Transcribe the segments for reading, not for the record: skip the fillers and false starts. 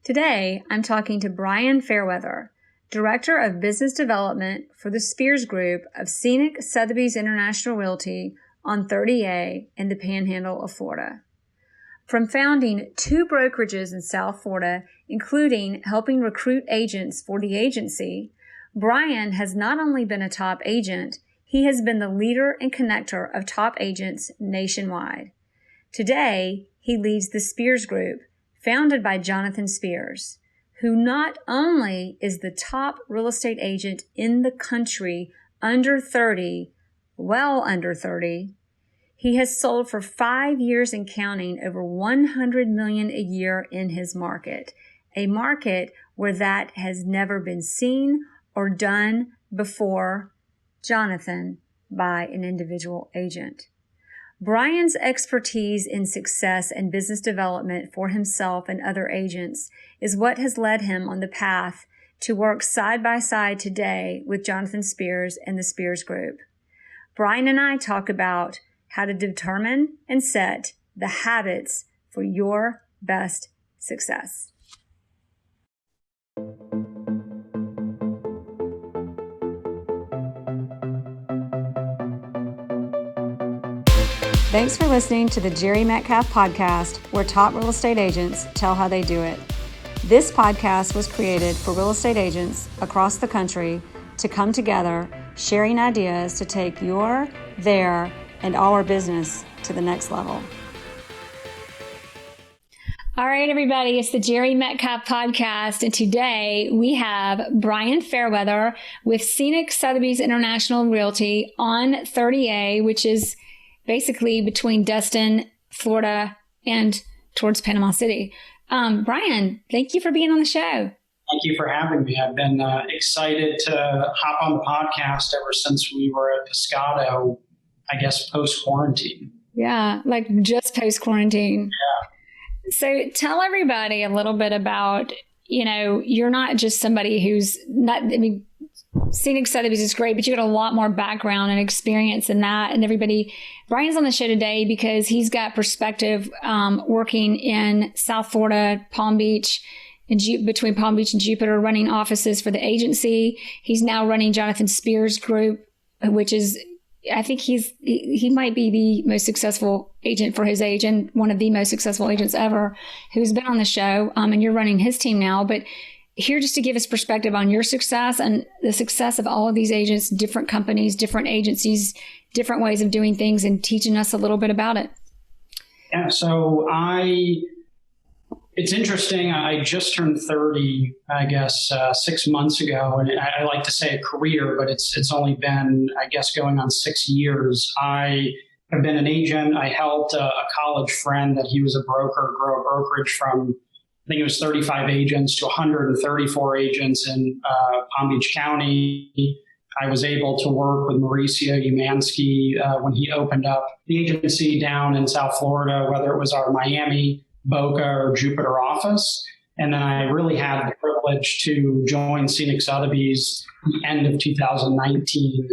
Today, I'm talking to Brian Fairweather, Director of Business Development for the Spears Group of Scenic Sotheby's International Realty on 30A in the Panhandle of Florida. From founding 2 brokerages in South Florida, including helping recruit agents for the agency, Brian has not only been a top agent, he has been the leader and connector of top agents nationwide. Today, he leads the Spears Group, founded by Jonathan Spears, who not only is the top real estate agent in the country under 30, well under 30, he has sold for 5 years and counting over $100 million a year in his market, a market where that has never been seen or done before, Jonathan, by an individual agent. Brian's expertise in success and business development for himself and other agents is what has led him on the path to work side by side today with Jonathan Spears and the Spears Group. Brian and I talk about how to determine and set the habits for your best success. Thanks for listening to the Jerry Metcalf Podcast, where top real estate agents tell how they do it. This podcast was created for real estate agents across the country to come together, sharing ideas to take your, their, and our business to the next level. All right, everybody, it's the Jerry Metcalf Podcast, and today we have Brian Fairweather with Scenic Sotheby's International Realty on 30A, which is basically between Destin, Florida, and towards Panama City. Brian, thank you for being on the show. Thank you for having me. I've been excited to hop on the podcast ever since we were at Pescado, I guess, post-quarantine. Yeah, like just post-quarantine. Yeah. So tell everybody a little bit about, you're not just somebody who's not, Scenic Sotheby's is great, but you got a lot more background and experience in that. And Brian's on the show today because he's got perspective working in South Florida, Palm Beach, between Palm Beach and Jupiter, running offices for the agency. He's now running Jonathan Spears Group, which is, I think he might be the most successful agent for his age and one of the most successful agents ever who's been on the show. And you're running his team now, but here just to give us perspective on your success and the success of all of these agents, different companies, different agencies, different ways of doing things, and teaching us a little bit about it. Yeah, so it's interesting. I just turned 30, I guess, 6 months ago, and I like to say a career, but it's only been, I guess, going on 6 years. I have been an agent. I helped a college friend that he was a broker grow a brokerage from, I think it was 35 agents to 134 agents in Palm Beach County. I was able to work with Mauricio Umansky when he opened up the agency down in South Florida, whether it was our Miami, Boca, or Jupiter office. And then I really had the privilege to join Scenic Sotheby's at the end of 2019,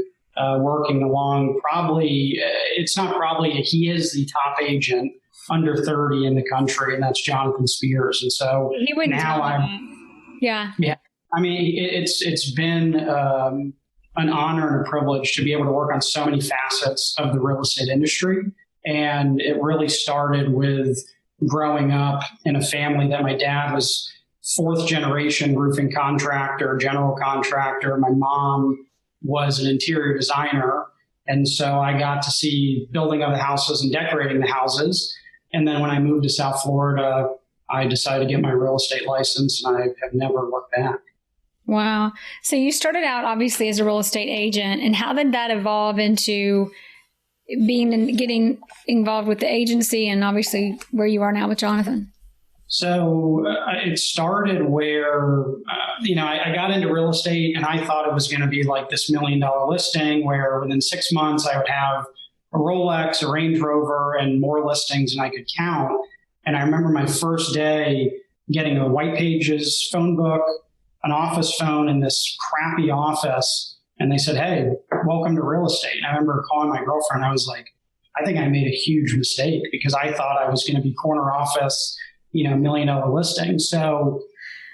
working along he is the top agent under 30 in the country, and that's Jonathan Spears. And so now Yeah. I mean, it's been an honor and a privilege to be able to work on so many facets of the real estate industry. And it really started with growing up in a family that my dad was 4th generation roofing contractor, general contractor. My mom was an interior designer. And so I got to see building of the houses and decorating the houses. And then when I moved to South Florida, I decided to get my real estate license, and I have never looked back. Wow. So you started out obviously as a real estate agent, and how did that evolve into getting involved with the agency and obviously where you are now with Jonathan? So it started where, I got into real estate and I thought it was going to be like this $1 million listing where within 6 months I would have a Rolex, a Range Rover, and more listings than I could count. And I remember my first day getting a White Pages phone book, an office phone in this crappy office. And they said, "Hey, welcome to real estate." And I remember calling my girlfriend. I was like, I think I made a huge mistake because I thought I was going to be corner office, $1 million listing. So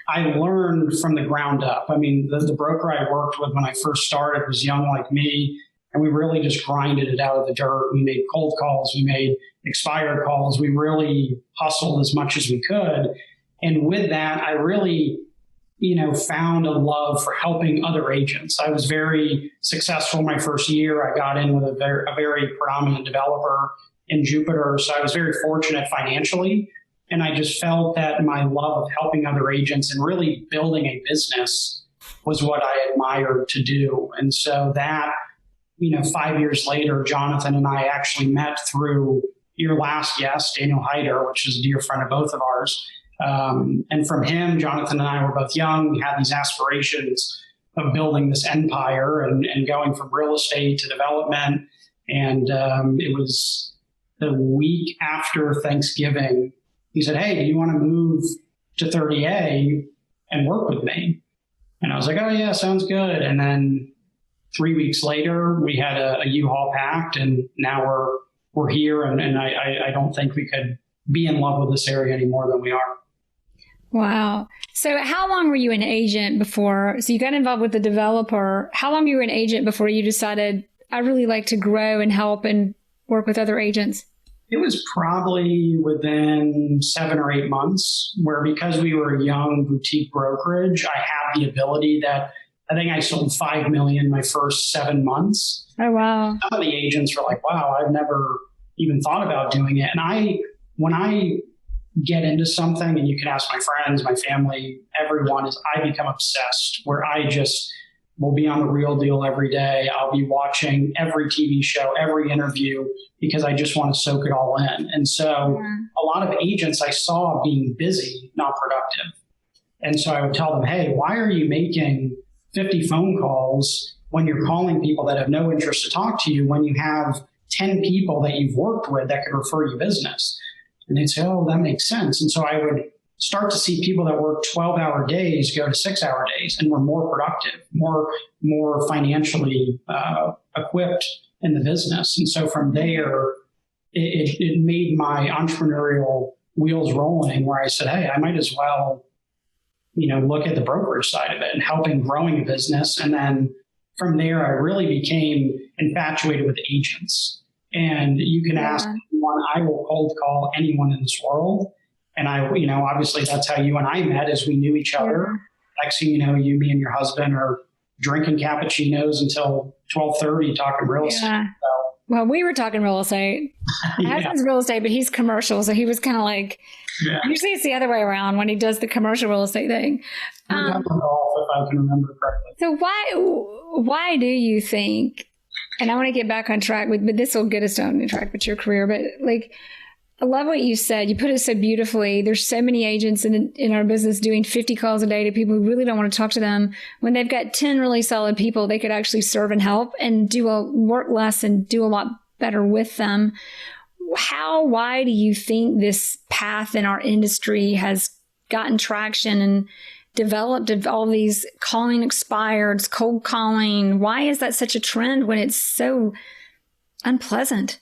I learned from the ground up. I mean, the broker I worked with when I first started was young like me, and we really just grinded it out of the dirt. We made cold calls, we made expired calls, we really hustled as much as we could. And with that, I really, found a love for helping other agents. I was very successful my first year. I got in with a very predominant developer in Jupiter, so I was very fortunate financially. And I just felt that my love of helping other agents and really building a business was what I admired to do. And so that, 5 years later, Jonathan and I actually met through your last guest, Daniel Hyder, which is a dear friend of both of ours. And from him, Jonathan and I were both young. We had these aspirations of building this empire and going from real estate to development. And it was the week after Thanksgiving, he said, "Hey, do you want to move to 30A and work with me?" And I was like, "Oh yeah, sounds good." And then 3 weeks later, we had a U-Haul pact, and now we're here. And I don't think we could be in love with this area any more than we are. Wow. So how long were you an agent before? So you got involved with the developer. How long were you an agent before you decided, I really like to grow and help and work with other agents? It was probably within 7 or 8 months, where because we were a young boutique brokerage, I had the ability that I think I sold $5 million my first 7 months. Oh, wow. Some of the agents were like, "Wow, I've never even thought about doing it." And when I get into something, and you can ask my friends, my family, everyone, is I become obsessed, where I just will be on The Real Deal every day. I'll be watching every TV show, every interview, because I just want to soak it all in. And so a lot of agents I saw being busy, not productive. And so I would tell them, "Hey, why are you making 50 phone calls when you're calling people that have no interest to talk to you, when you have 10 people that you've worked with that could refer you business?" And they'd say, "Oh, that makes sense." And so I would start to see people that work 12-hour days go to 6-hour days and were more productive, more financially equipped in the business. And so from there, it made my entrepreneurial wheels rolling, where I said, "Hey, I might as well, look at the brokerage side of it and helping growing a business." And then from there, I really became infatuated with agents. And you can ask anyone, I will cold call anyone in this world. And obviously that's how you and I met, as we knew each other. Next thing you know, me and your husband are drinking cappuccinos until 12:30 talking real estate. So, well, we were talking real estate. My husband's real estate, but he's commercial. So he was kind of like, usually it's the other way around when he does the commercial real estate thing. Golf, if I can remember correctly. So why do you think, and I want to get back on track but this will get us on track with your career, but I love what you said. You put it so beautifully. There's so many agents in our business doing 50 calls a day to people who really don't want to talk to them. When they've got 10 really solid people, they could actually serve and help and work less and do a lot better with them. Why do you think this path in our industry has gotten traction and developed all these calling expireds, cold calling? Why is that such a trend when it's so unpleasant?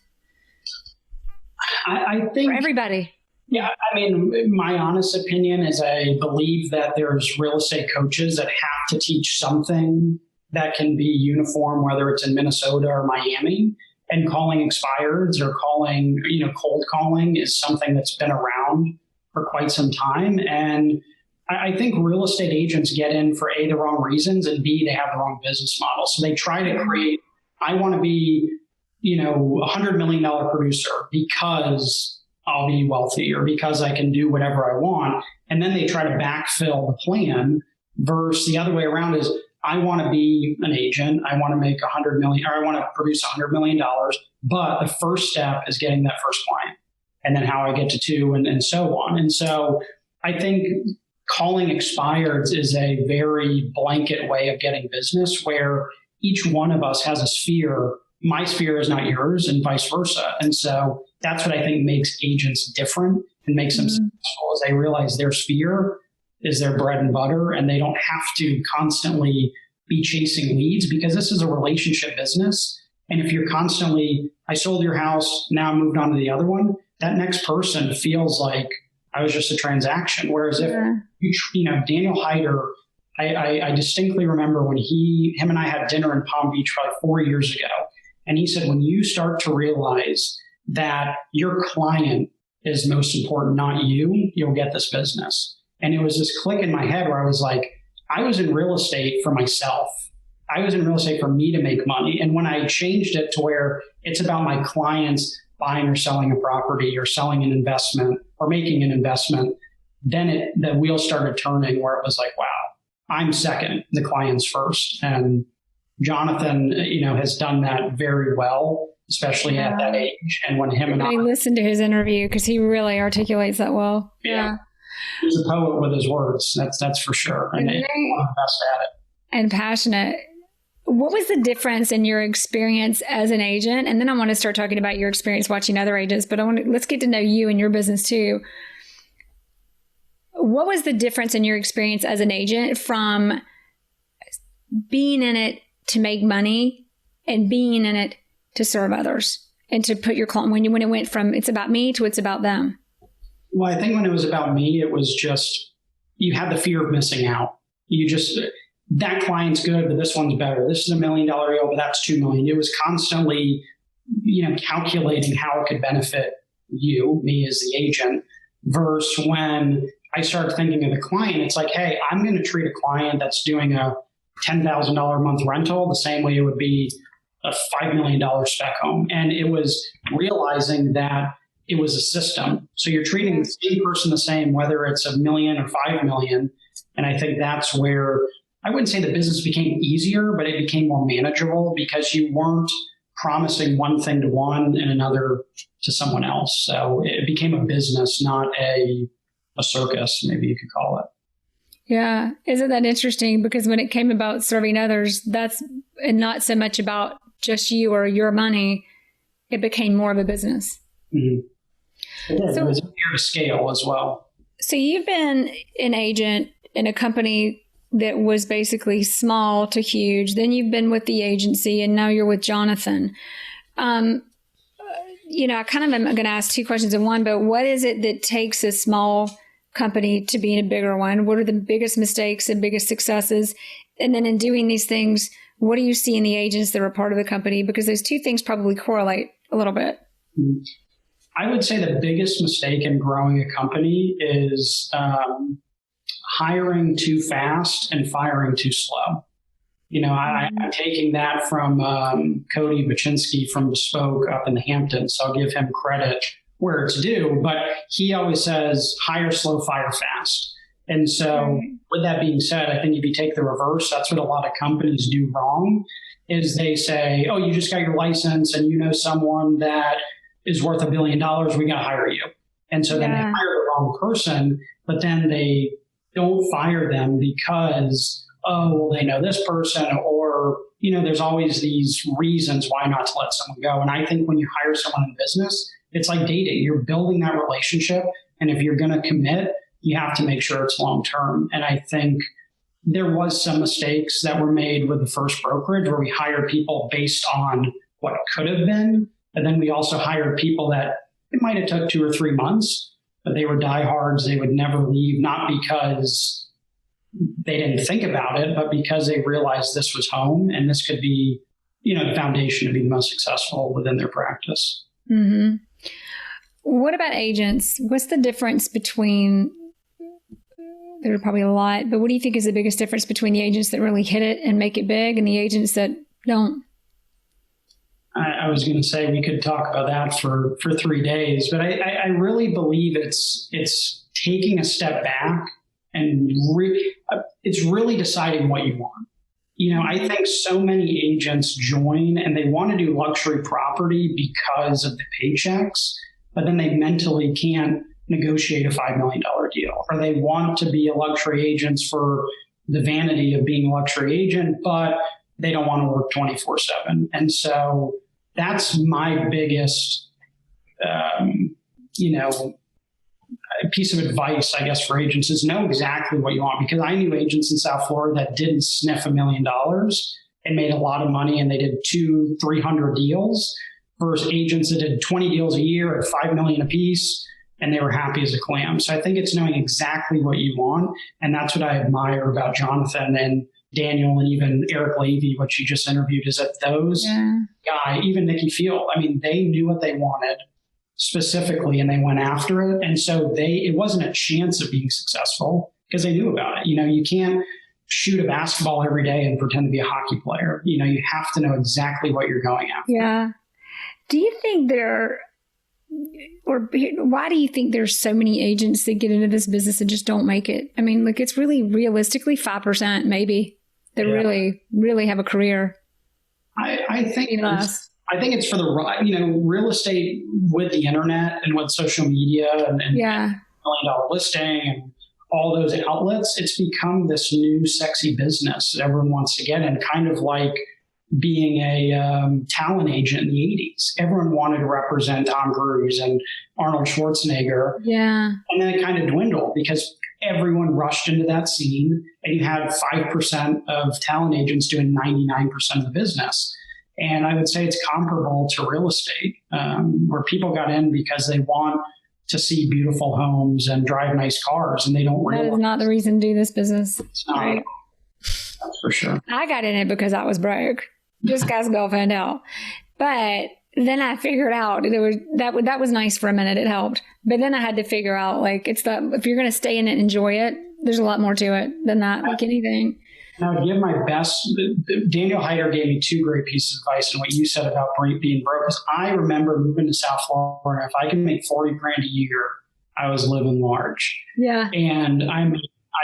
I think for everybody. Yeah, I mean, my honest opinion is I believe that there's real estate coaches that have to teach something that can be uniform, whether it's in Minnesota or Miami. And calling expireds or calling, cold calling is something that's been around for quite some time. And I think real estate agents get in for A, the wrong reasons, and B, they have the wrong business model. So they try to create, I want to be $100 million producer because I'll be wealthy or because I can do whatever I want. And then they try to backfill the plan versus the other way around is I want to be an agent. I want to make $100 million, or I want to produce $100 million. But the first step is getting that first client and then how I get to 2 and so on. And so I think calling expireds is a very blanket way of getting business where each one of us has a sphere. My sphere is not yours and vice versa. And so that's what I think makes agents different and makes them successful is they realize their sphere is their bread and butter and they don't have to constantly be chasing leads because this is a relationship business. And if you're constantly, I sold your house, now I moved on to the other one, that next person feels like I was just a transaction. Whereas if, Daniel Hyder, I distinctly remember when him and I had dinner in Palm Beach probably 4 years ago. And he said, when you start to realize that your client is most important, not you, you'll get this business. And it was this click in my head where I was like, I was in real estate for myself. I was in real estate for me to make money. And when I changed it to where it's about my clients buying or selling a property or selling an investment or making an investment, then the wheel started turning where it was like, wow, I'm second, the client's first. And Jonathan, has done that very well, especially at that age. And when him and I listened to his interview because he really articulates that well. Yeah. He's a poet with his words. That's for sure. And he's one of the best at it. And passionate. What was the difference in your experience as an agent? And then I want to start talking about your experience watching other agents, but let's get to know you and your business too. What was the difference in your experience as an agent from being in it to make money and being in it to serve others and to put your client, when it went from it's about me to it's about them? Well, I think when it was about me, it was just, you had the fear of missing out. That client's good, but this one's better. This is $1 million deal, but that's $2 million. It was constantly, calculating how it could benefit me as the agent, versus when I started thinking of the client, it's like, hey, I'm going to treat a client that's doing a $10,000 a month rental the same way it would be a $5 million spec home. And it was realizing that it was a system. So you're treating the same person the same, whether it's $1 million or $5 million. And I think that's where, I wouldn't say the business became easier, but it became more manageable because you weren't promising one thing to one and another to someone else. So it became a business, not a circus, maybe you could call it. Yeah. Isn't that interesting? Because when it came about serving others, that's and not so much about just you or your money, it became more of a business. Mm-hmm. It was easier to scale as well. So you've been an agent in a company that was basically small to huge. Then you've been with the agency and now you're with Jonathan. I kind of am going to ask two questions in one, but what is it that takes a small company to be in a bigger one? What are the biggest mistakes and biggest successes? And then in doing these things, what do you see in the agents that are part of the company? Because those two things probably correlate a little bit. I would say the biggest mistake in growing a company is hiring too fast and firing too slow. I'm taking that from Cody Baczynski from Bespoke up in the Hamptons. So I'll give him credit where it's due, but he always says hire slow, fire fast. And so with that being said, I think if you take the reverse, that's what a lot of companies do wrong, is they say, oh, you just got your license and someone that is worth $1 billion, we got to hire you. And so then they hire the wrong person, but then they don't fire them because, they know this person, or, there's always these reasons why not to let someone go. And I think when you hire someone in business, it's like dating. You're building that relationship. And if you're going to commit, you have to make sure it's long-term. And I think there was some mistakes that were made with the first brokerage where we hired people based on what could have been. But then we also hired people that it might have took 2 or 3 months, but they were diehards. They would never leave, not because they didn't think about it, but because they realized this was home and this could be, the foundation to be the most successful within their practice. Mm-hmm. What about agents? What's the difference between, there are probably a lot, but what do you think is the biggest difference between the agents that really hit it and make it big and the agents that don't? I was going to say we could talk about that for 3 days, but I really believe it's taking a step back and it's really deciding what you want. I think so many agents join and they want to do luxury property because of the paychecks, but then they mentally can't negotiate a $5 million deal, or they want to be a luxury agent for the vanity of being a luxury agent, but they don't want to work 24/7. And so that's my biggest, piece of advice, I guess, for agents is know exactly what you want. Because I knew agents in South Florida that didn't sniff $1 million and made a lot of money, and they did 200-300 deals, versus agents that did 20 deals a year at $5 million a piece, and they were happy as a clam. So I think it's knowing exactly what you want. And that's what I admire about Jonathan and Daniel and even Eric Levy, which you just interviewed, is that those guy, even Nikki Field, I mean, they knew what they wanted specifically and they went after it. And so it wasn't a chance of being successful because they knew about it. You can't shoot a basketball every day and pretend to be a hockey player. You have to know exactly what you're going after. Yeah. Do you think why do you think there's so many agents that get into this business and just don't make it? I mean, it's really realistically 5% maybe that really, really have a career. I think it's for the real estate with the internet and with social media and $1 million listing and all those outlets. It's become this new sexy business that everyone wants to get in, kind of like being a talent agent in the 80s. Everyone wanted to represent Tom Cruise and Arnold Schwarzenegger. Yeah. And then it kind of dwindled because everyone rushed into that scene and you had 5% of talent agents doing 99% of the business. And I would say it's comparable to real estate, where people got in because they want to see beautiful homes and drive nice cars, and they don't realize. That is not the reason to do this business. It's not. Right? That's for sure. I got in it because I was broke. Just guys go find out. But then I figured out that was nice for a minute. It helped. But then I had to figure out, if you're going to stay in it and enjoy it, there's a lot more to it than that, like anything. And I would give my best. Daniel Hyder gave me 2 great pieces of advice, and what you said about being broke. I remember moving to South Florida. If I could make $40,000 a year, I was living large. Yeah. And I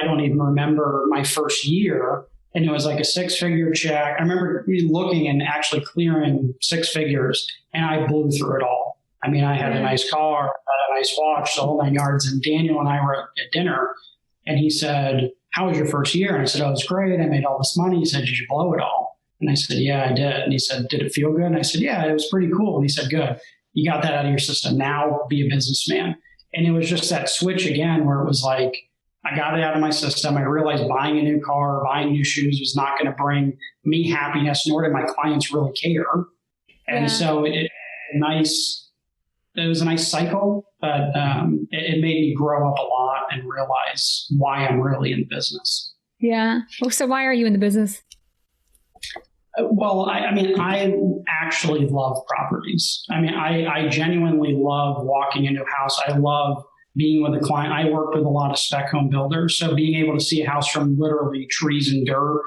don't even remember my first year, and it was like a 6-figure check. I remember looking and actually clearing 6 figures, and I blew through it all. I mean, I had a nice car, I had a nice watch, the whole 9 yards. And Daniel and I were at dinner, and he said, "How was your first year?" And I said, "Oh, it was great. I made all this money." He said, "Did you blow it all?" And I said, "Yeah, I did." And he said, "Did it feel good?" And I said, "Yeah, it was pretty cool." And he said, "Good. You got that out of your system. Now be a businessman." And it was just that switch again, where it was like, I got it out of my system. I realized buying a new car, buying new shoes was not going to bring me happiness, nor did my clients really care. And so it was a nice cycle, but it made me grow up a lot and realize why I'm really in business. Yeah. Well, so why are you in the business? Well, I actually love properties. I genuinely love walking into a house. I love being with a client. I work with a lot of spec home builders. So being able to see a house from literally trees and dirt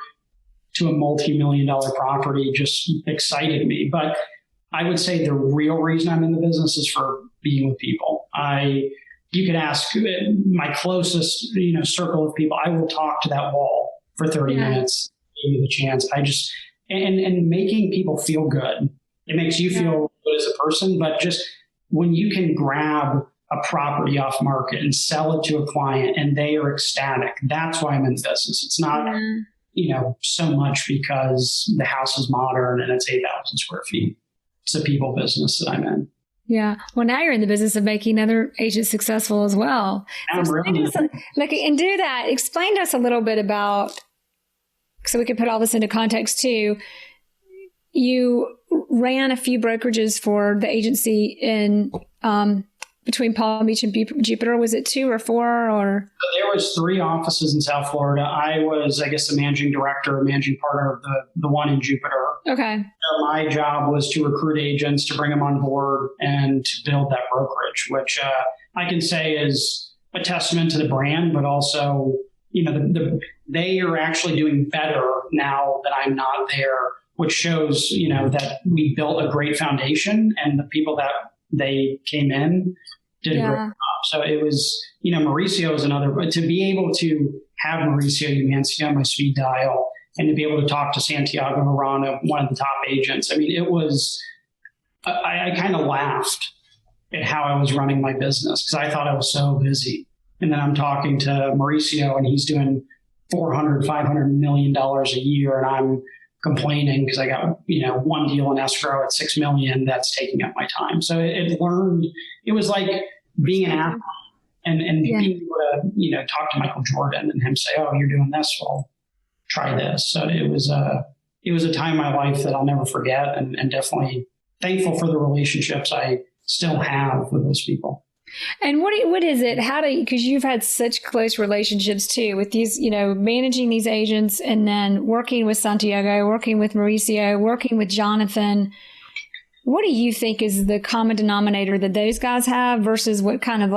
to a multi-million-dollar property just excited me. But I would say the real reason I'm in the business is for being with people. You could ask my closest, circle of people. I will talk to that wall for 30 minutes, give you the chance. And making people feel good. It makes you feel good as a person, but just when you can grab a property off market and sell it to a client and they are ecstatic, that's why I'm in business. It's not, so much because the house is modern and it's 8,000 square feet. It's a people business that I'm in. Yeah. Well, now you're in the business of making other agents successful as well. Explain to us a little bit about, so we can put all this into context too. You ran a few brokerages for the agency in between Palm Beach and Jupiter. Was it 2 or 4 or? There was 3 offices in South Florida. I was, the managing director, managing partner of the one in Jupiter. Okay. So my job was to recruit agents, to bring them on board, and to build that brokerage, which I can say is a testament to the brand, but also, they are actually doing better now that I'm not there, which shows, that we built a great foundation and the people that they came in did a great job. So it was, Mauricio is another, but to be able to have Mauricio Umancia on my speed dial and to be able to talk to Santiago Arana, one of the top agents. It was, I kind of laughed at how I was running my business because I thought I was so busy. And then I'm talking to Mauricio and he's doing $400-500 million a year. And I'm complaining because I got, one deal in escrow at $6 million that's taking up my time. So it was like being an athlete and being able to, talk to Michael Jordan and him say, "Oh, you're doing this. Well, try this." So it was a time in my life that I'll never forget and definitely thankful for the relationships I still have with those people. And what is it? Because you've had such close relationships too with these, managing these agents and then working with Santiago, working with Mauricio, working with Jonathan. What do you think is the common denominator that those guys have versus what kind of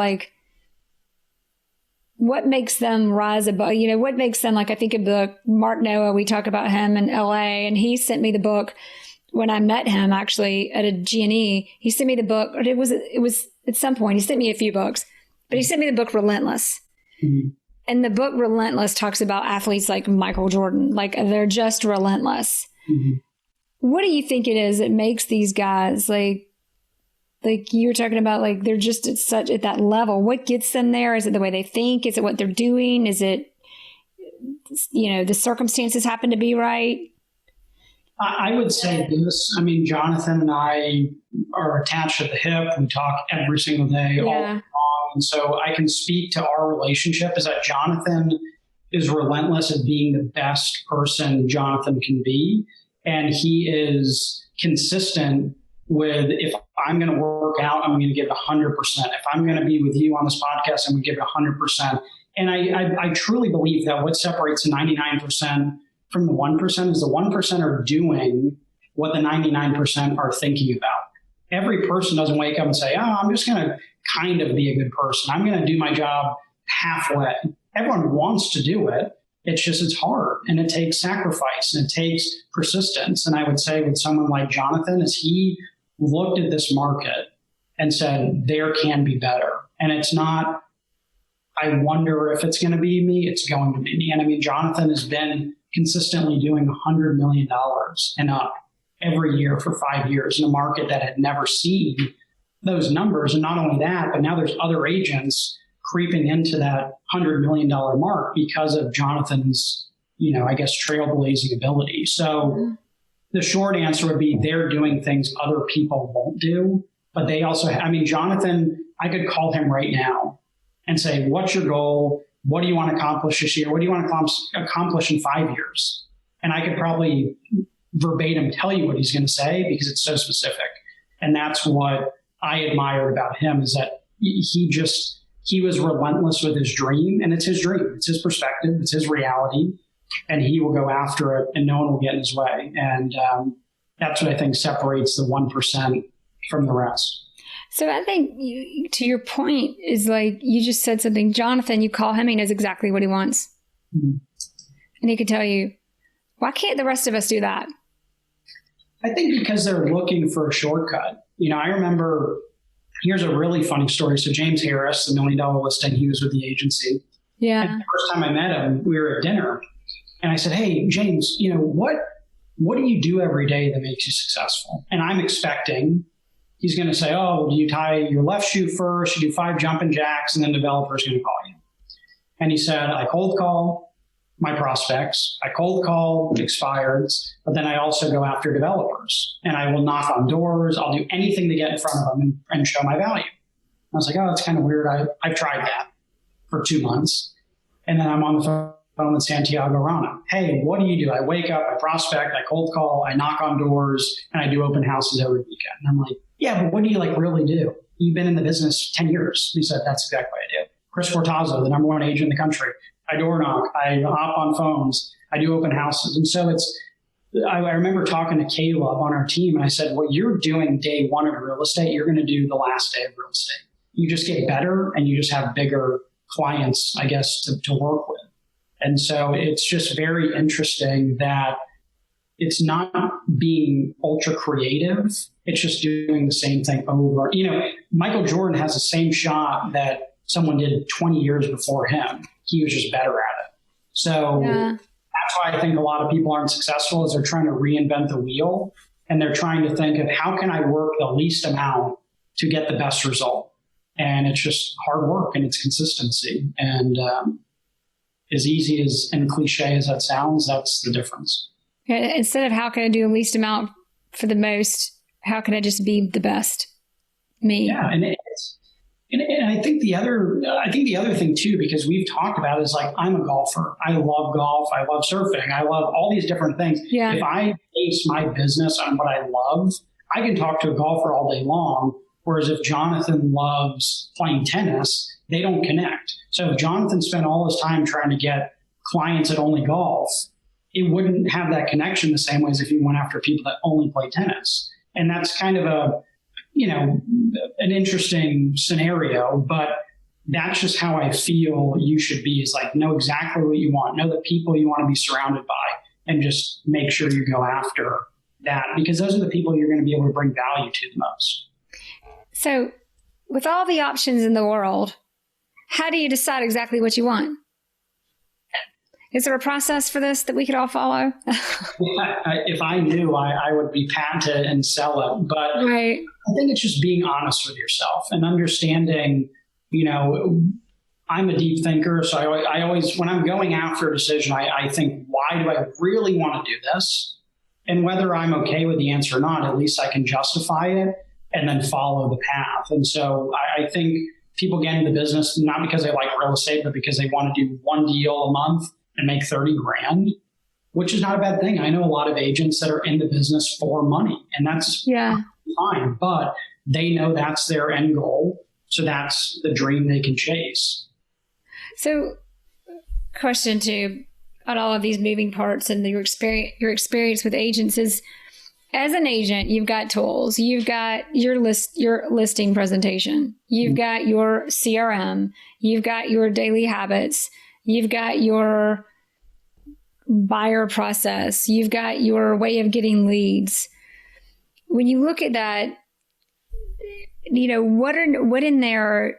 what makes them rise above, what makes them, I think of the Mark Noah, we talk about him in LA, and he sent me the book when I met him actually at a G&E. He sent me the book, or it was at some point, he sent me a few books, but he sent me the book Relentless. Mm-hmm. And the book Relentless talks about athletes like Michael Jordan, they're just relentless. Mm-hmm. What do you think it is that makes these guys like you were talking about, they're just at that level? What gets them there? Is it the way they think? Is it what they're doing? Is it, the circumstances happen to be right? I would say this. I mean, Jonathan and I are attached at the hip. We talk every single day, all day long. And so I can speak to our relationship is that Jonathan is relentless at being the best person Jonathan can be. And he is consistent with, if I'm going to work out, I'm going to give 100%. If I'm going to be with you on this podcast, I'm going to give 100%. And I truly believe that what separates the 99% from the 1% is the 1% are doing what the 99% are thinking about. Every person doesn't wake up and say, I'm just going to kind of be a good person. I'm going to do my job halfway. Everyone wants to do it. It's hard, and it takes sacrifice, and it takes persistence. And I would say with someone like Jonathan, is he looked at this market and said, there can be better. And it's not, I wonder if it's going to be me, it's going to be me. And I mean, Jonathan has been consistently doing $100 million and up every year for 5 years in a market that had never seen those numbers. And not only that, but now there's other agents creeping into that $100 million mark because of Jonathan's, trailblazing ability. So the short answer would be they're doing things other people won't do, but they also, Jonathan, I could call him right now and say, what's your goal? What do you want to accomplish this year? What do you want to accomplish in 5 years? And I could probably verbatim tell you what he's going to say because it's so specific. And that's what I admired about him, is that he was relentless with his dream, and it's his dream. It's his perspective. It's his reality, and he will go after it, and no one will get in his way. And that's what I think separates the 1% from the rest. So I think to your point is you just said something, Jonathan, you call him, he knows exactly what he wants. Mm-hmm. And he can tell you, why can't the rest of us do that? I think because they're looking for a shortcut. I remember, here's a really funny story. So James Harris, the $1 million listing, he was with the agency. Yeah. And the first time I met him, we were at dinner, and I said, hey, James, what do you do every day that makes you successful? And I'm expecting he's going to say, do you tie your left shoe first? You do 5 jumping jacks, and then the developer's going to call you. And he said, I cold call my prospects. I cold call expireds, but then I also go after developers, and I will knock on doors. I'll do anything to get in front of them and show my value. I was like, that's kind of weird. I've tried that for 2 months. And then I'm on the phone with Santiago Rana. Hey, what do you do? I wake up, I prospect, I cold call, I knock on doors, and I do open houses every weekend. And I'm like, yeah, but what do you really do? You've been in the business 10 years. He said, that's exactly what I do. Chris Fortazzo, the #1 agent in the country. I door knock, I hop on phones, I do open houses. And so I remember talking to Caleb on our team, and I said, what you're doing day one of real estate, you're going to do the last day of real estate. You just get better, and you just have bigger clients, I guess, to work with. And so it's just very interesting that it's not being ultra creative. It's just doing the same thing over. Michael Jordan has the same shot that someone did 20 years before him. He was just better at it. So that's why I think a lot of people aren't successful, is they're trying to reinvent the wheel, and they're trying to think of how can I work the least amount to get the best result. And it's just hard work, and it's consistency. And as easy as and cliche as that sounds, that's the difference. Instead of how can I do the least amount for the most, how can I just be the best me? Yeah, and I think the other thing too, because we've talked about, is I'm a golfer. I love golf. I love surfing. I love all these different things. Yeah. If I base my business on what I love, I can talk to a golfer all day long, Whereas if Jonathan loves playing tennis, they don't connect. So if Jonathan spent all his time trying to get clients that only golf, it wouldn't have that connection the same way as if you went after people that only play tennis. And that's kind of an interesting scenario, but that's just how I feel you should be, is like, know exactly what you want, know the people you want to be surrounded by, and just make sure you go after that, because those are the people you're going to be able to bring value to the most. So with all the options in the world, how do you decide exactly what you want? Is there a process for this that we could all follow? If I knew, I would be patented and sell it. But right. I think it's just being honest with yourself and understanding, I'm a deep thinker. So I always, when I'm going after a decision, I think, why do I really want to do this? And whether I'm okay with the answer or not, at least I can justify it and then follow the path. And so I think people get into business not because they like real estate, but because they want to do one deal a month and make 30 grand, which is not a bad thing. I know a lot of agents that are in the business for money, and that's fine, but they know that's their end goal. So that's the dream they can chase. So question two on all of these moving parts and your experience with agents is, as an agent, you've got tools, you've got your listing presentation, you've got your CRM, you've got your daily habits, you've got your buyer process, you've got your way of getting leads. When you look at that, what in there,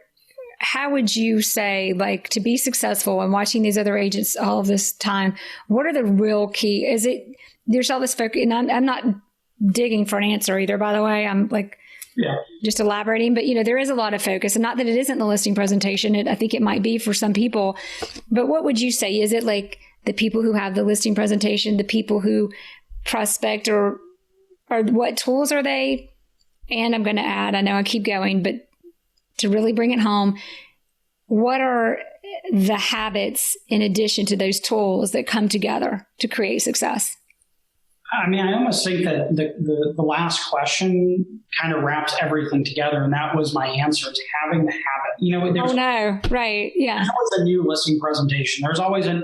how would you say, like, to be successful and watching these other agents all of this time, what are the real key? Is it, there's all this focus, and I'm not digging for an answer either, by the way. I'm just elaborating, but there is a lot of focus, and not that it isn't the listing presentation. I think it might be for some people, but what would you say? Is it like the people who have the listing presentation, the people who prospect, or what tools are they? And I'm going to add, I know I keep going, but to really bring it home, what are the habits in addition to those tools that come together to create success? I mean, I almost think that the last question kind of wraps everything together, and that was my answer, to having the habit. Right, yeah. There's always a new listing presentation. There's always a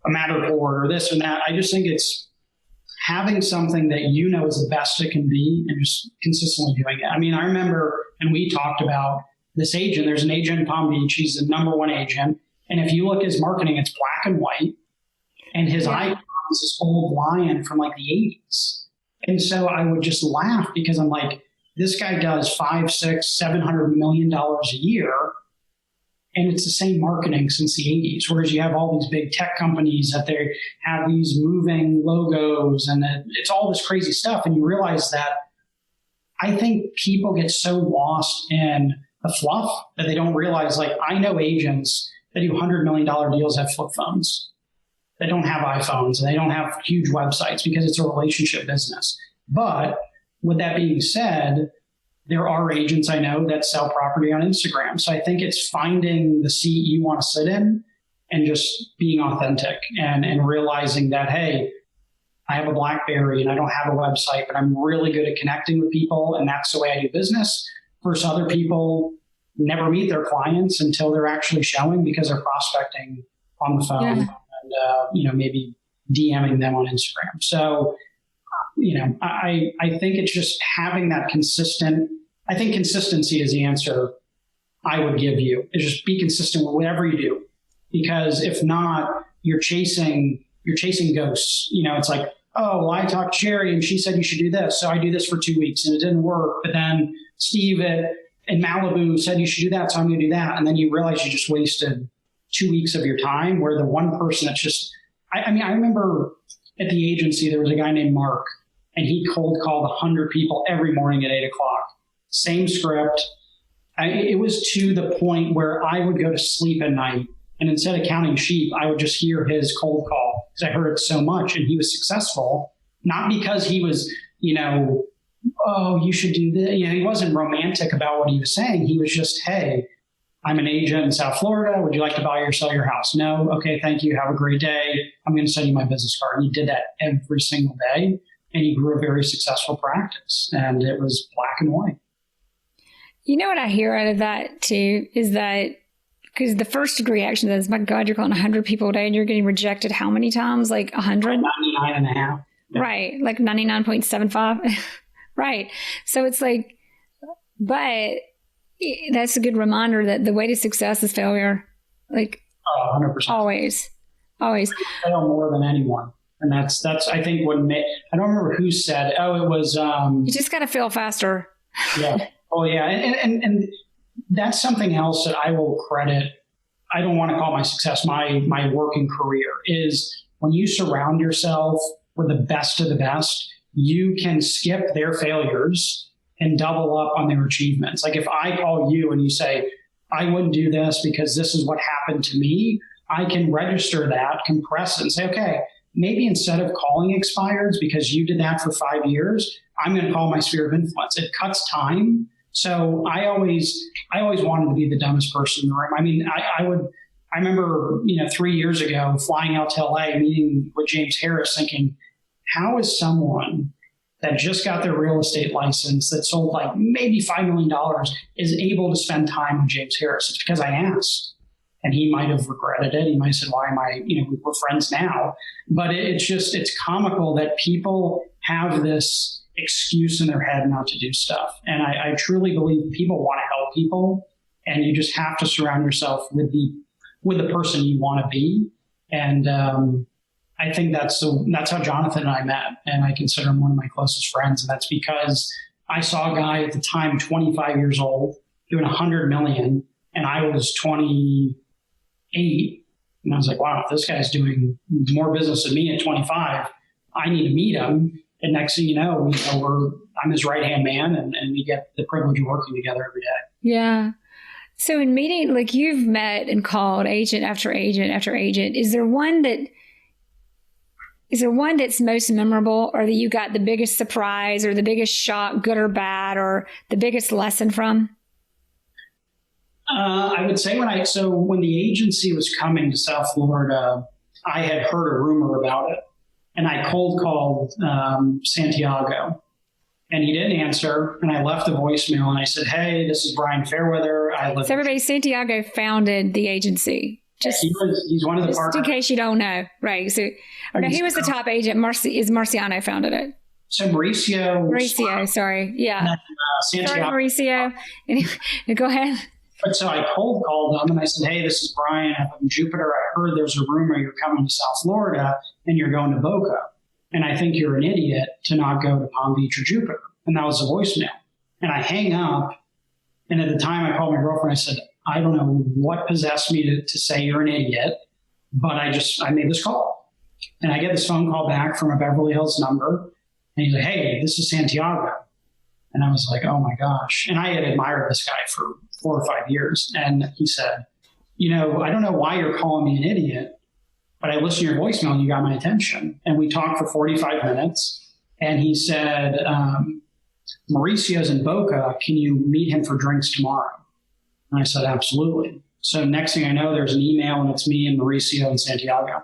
Matterport or this and that. I just think it's having something that is the best it can be and just consistently doing it. I mean, I remember, and we talked about this agent. There's an agent in Palm Beach. He's the number one agent, and if you look at his marketing, it's black and white, and his icon is this old lion from like the 80s. And so I would just laugh because I'm like, this guy does $500, $600, $700 million a year, and it's the same marketing since the 80s. Whereas you have all these big tech companies that they have these moving logos, and it's all this crazy stuff. And you realize that I think people get so lost in the fluff that they don't realize, like, I know agents that do $100 million deals have flip phones. They don't have iPhones, and they don't have huge websites because it's a relationship business. But with that being said, there are agents I know that sell property on Instagram. So I think it's finding the seat you want to sit in and just being authentic and realizing that, hey, I have a BlackBerry and I don't have a website, but I'm really good at connecting with people, and that's the way I do business. Versus other people never meet their clients until they're actually showing because they're prospecting on the phone and maybe DMing them on Instagram. So I think it's just having that consistent. I think consistency is the answer I would give you. Is just be consistent with whatever you do, because if not, you're chasing ghosts. It's like, oh, well, I talked to Sherry and she said you should do this, so I do this for 2 weeks and it didn't work. But then Steve in Malibu said you should do that, so I'm going to do that, and then you realize you just wasted 2 weeks of your time. Where the one person that's just, I remember at the agency there was a guy named Mark. And he cold called 100 people every morning at 8 o'clock. Same script. It was to the point where I would go to sleep at night, and instead of counting sheep, I would just hear his cold call because I heard it so much. And he was successful, not because he was, oh, you should do this. He wasn't romantic about what he was saying. He was just, hey, I'm an agent in South Florida. Would you like to buy or sell your house? No? Okay, thank you. Have a great day. I'm going to send you my business card. And he did that every single day. And he grew a very successful practice, and it was black and white. You know what I hear out of that too is that because the first reaction is, my God, you're calling 100 people a day and you're getting rejected how many times? Like 100? 99 and a half. Yeah. Right. Like 99.75. Right. So it's like, but that's a good reminder that the way to success is failure. Like 100%. Always. I fail more than anyone. And that's I think I don't remember who said, it was. You just got to fail faster. Yeah. Oh yeah. And that's something else that I will credit. I don't want to call my success my working career is when you surround yourself with the best of the best, you can skip their failures and double up on their achievements. Like if I call you and you say, I wouldn't do this because this is what happened to me, I can register that, compress it and say, okay, maybe instead of calling expireds because you did that for 5 years, I'm going to call my sphere of influence. It cuts time. So I always wanted to be the dumbest person in the room. I mean, I remember, 3 years ago flying out to LA, meeting with James Harris, thinking, how is someone that just got their real estate license that sold like maybe $5 million is able to spend time with James Harris? It's because I asked. And he might have regretted it. He might have said, why am I, we're friends now. But it's comical that people have this excuse in their head not to do stuff. And I truly believe people want to help people. And you just have to surround yourself with the person you want to be. And I think that's how Jonathan and I met. And I consider him one of my closest friends. And that's because I saw a guy at the time, 25 years old, doing 100 million. And I was 28. And I was like, wow, if this guy's doing more business than me at 25, I need to meet him. And next thing you know, I'm his right-hand man, and we get the privilege of working together every day. Yeah. So in meeting, like you've met and called agent after agent after agent, is there one that's most memorable, or that you got the biggest surprise or the biggest shock, good or bad, or the biggest lesson from? I would say when the agency was coming to South Florida, I had heard a rumor about it. And I cold called Santiago, and he didn't answer. And I left a voicemail, and I said, "Hey, this is Brian Fairweather. Santiago founded the agency. He's one of the partners. In case you don't know, right? So, he was the top agent. Marciano founded it. So Mauricio, sorry, yeah. Santiago. Sorry, Mauricio. Anyway, go ahead. But so I cold called them and I said, hey, this is Brian. I'm from Jupiter. I heard there's a rumor you're coming to South Florida and you're going to Boca. And I think you're an idiot to not go to Palm Beach or Jupiter. And that was the voicemail. And I hang up. And at the time I called my girlfriend. I said, I don't know what possessed me to say you're an idiot, but I made this call. And I get this phone call back from a Beverly Hills number. And he's like, hey, this is Santiago. And I was like, oh my gosh. And I had admired this guy for 4 or 5 years. And he said, I don't know why you're calling me an idiot, but I listened to your voicemail and you got my attention. And we talked for 45 minutes. And he said, Mauricio's in Boca. Can you meet him for drinks tomorrow? And I said, absolutely. So next thing I know, there's an email and it's me and Mauricio and Santiago.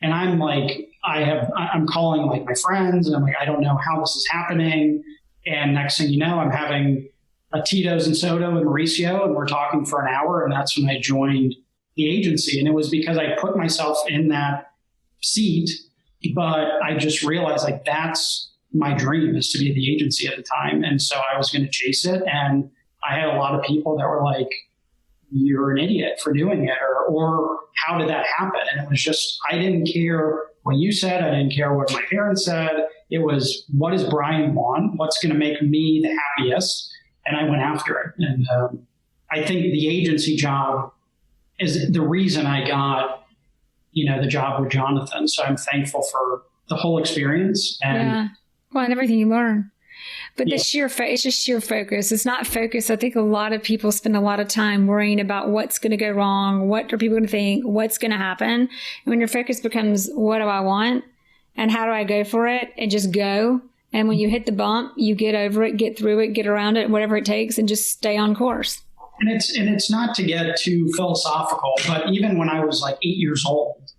And I'm like, I'm calling like my friends and I'm like, I don't know how this is happening. And next thing you know, I'm having a Tito's and soda with Mauricio, and we're talking for an hour. And that's when I joined the agency. And it was because I put myself in that seat, but I just realized like that's my dream, is to be at the agency at the time. And so I was going to chase it. And I had a lot of people that were like, you're an idiot for doing it, or how did that happen? And it was just, I didn't care what you said. I didn't care what my parents said. It was, what does Brian want? What's going to make me the happiest? And I went after it. And I think the agency job is the reason I got, the job with Jonathan. So I'm thankful for the whole experience. And and everything you learn. But it's just sheer focus. It's not focus. I think a lot of people spend a lot of time worrying about what's going to go wrong. What are people going to think? What's going to happen? And when your focus becomes, what do I want? And how do I go for it? And just go. And when you hit the bump, you get over it, get through it, get around it, whatever it takes, and just stay on course. And it's not to get too philosophical, but even when I was like 8 years old,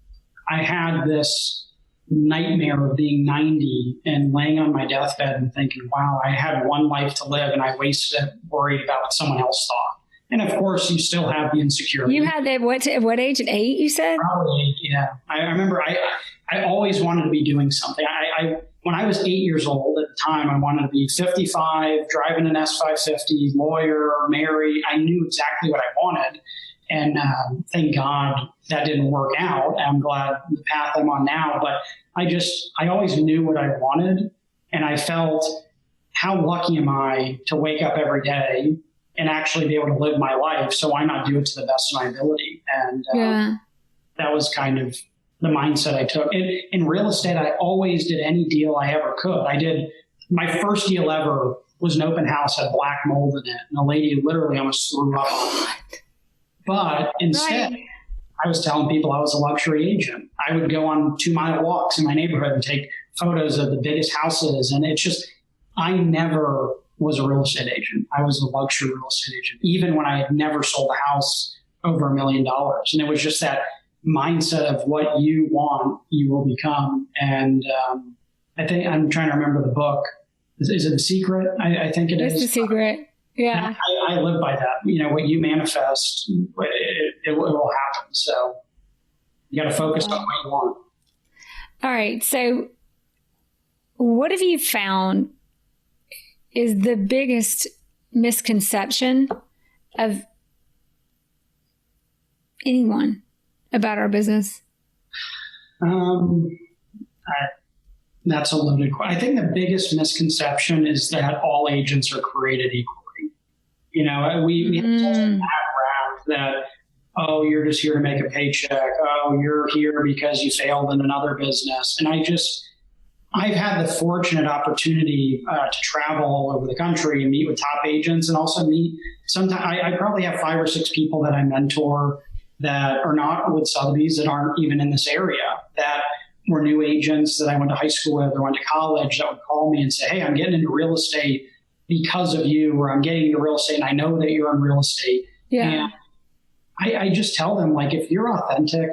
I had this nightmare of being 90 and laying on my deathbed and thinking, wow, I had one life to live and I wasted it worried about what someone else thought. And of course, you still have the insecurity. You had that what age? At 8, you said? Probably 8, yeah. I remember I always wanted to be doing something. When I was 8 years old at the time, I wanted to be 55, driving an S550, lawyer, married. I knew exactly what I wanted. And thank God that didn't work out. I'm glad the path I'm on now. But I always knew what I wanted. And I felt, how lucky am I to wake up every day and actually be able to live my life? So why not do it to the best of my ability? And that was kind of the mindset I took. In real estate, I always did any deal I ever could. My first deal ever was an open house, had black mold in it. And a lady literally almost threw up on it. But instead, I was telling people I was a luxury agent. I would go on 2-mile walks in my neighborhood and take photos of the biggest houses. And it's just, I never was a real estate agent. I was a luxury real estate agent, even when I had never sold a house over $1 million. And it was just that mindset of what you want, you will become. And I think, I'm trying to remember the book. Is it The Secret? I think it is. It's The Secret. Yeah. I live by that. What you manifest, it will happen. So you got to focus on what you want. All right. So what have you found is the biggest misconception of anyone about our business? That's a loaded question. I think the biggest misconception is that all agents are created equally. We have that rap that, oh, you're just here to make a paycheck. Oh, you're here because you failed in another business. And I've had the fortunate opportunity to travel all over the country and meet with top agents, and also sometimes I probably have 5 or 6 people that I mentor that are not with Sotheby's, that aren't even in this area, that were new agents that I went to high school with or went to college, that would call me and say, hey, I'm getting into real estate because of you, or I'm getting into real estate and I know that you're in real estate. Yeah. And I just tell them, like, if you're authentic,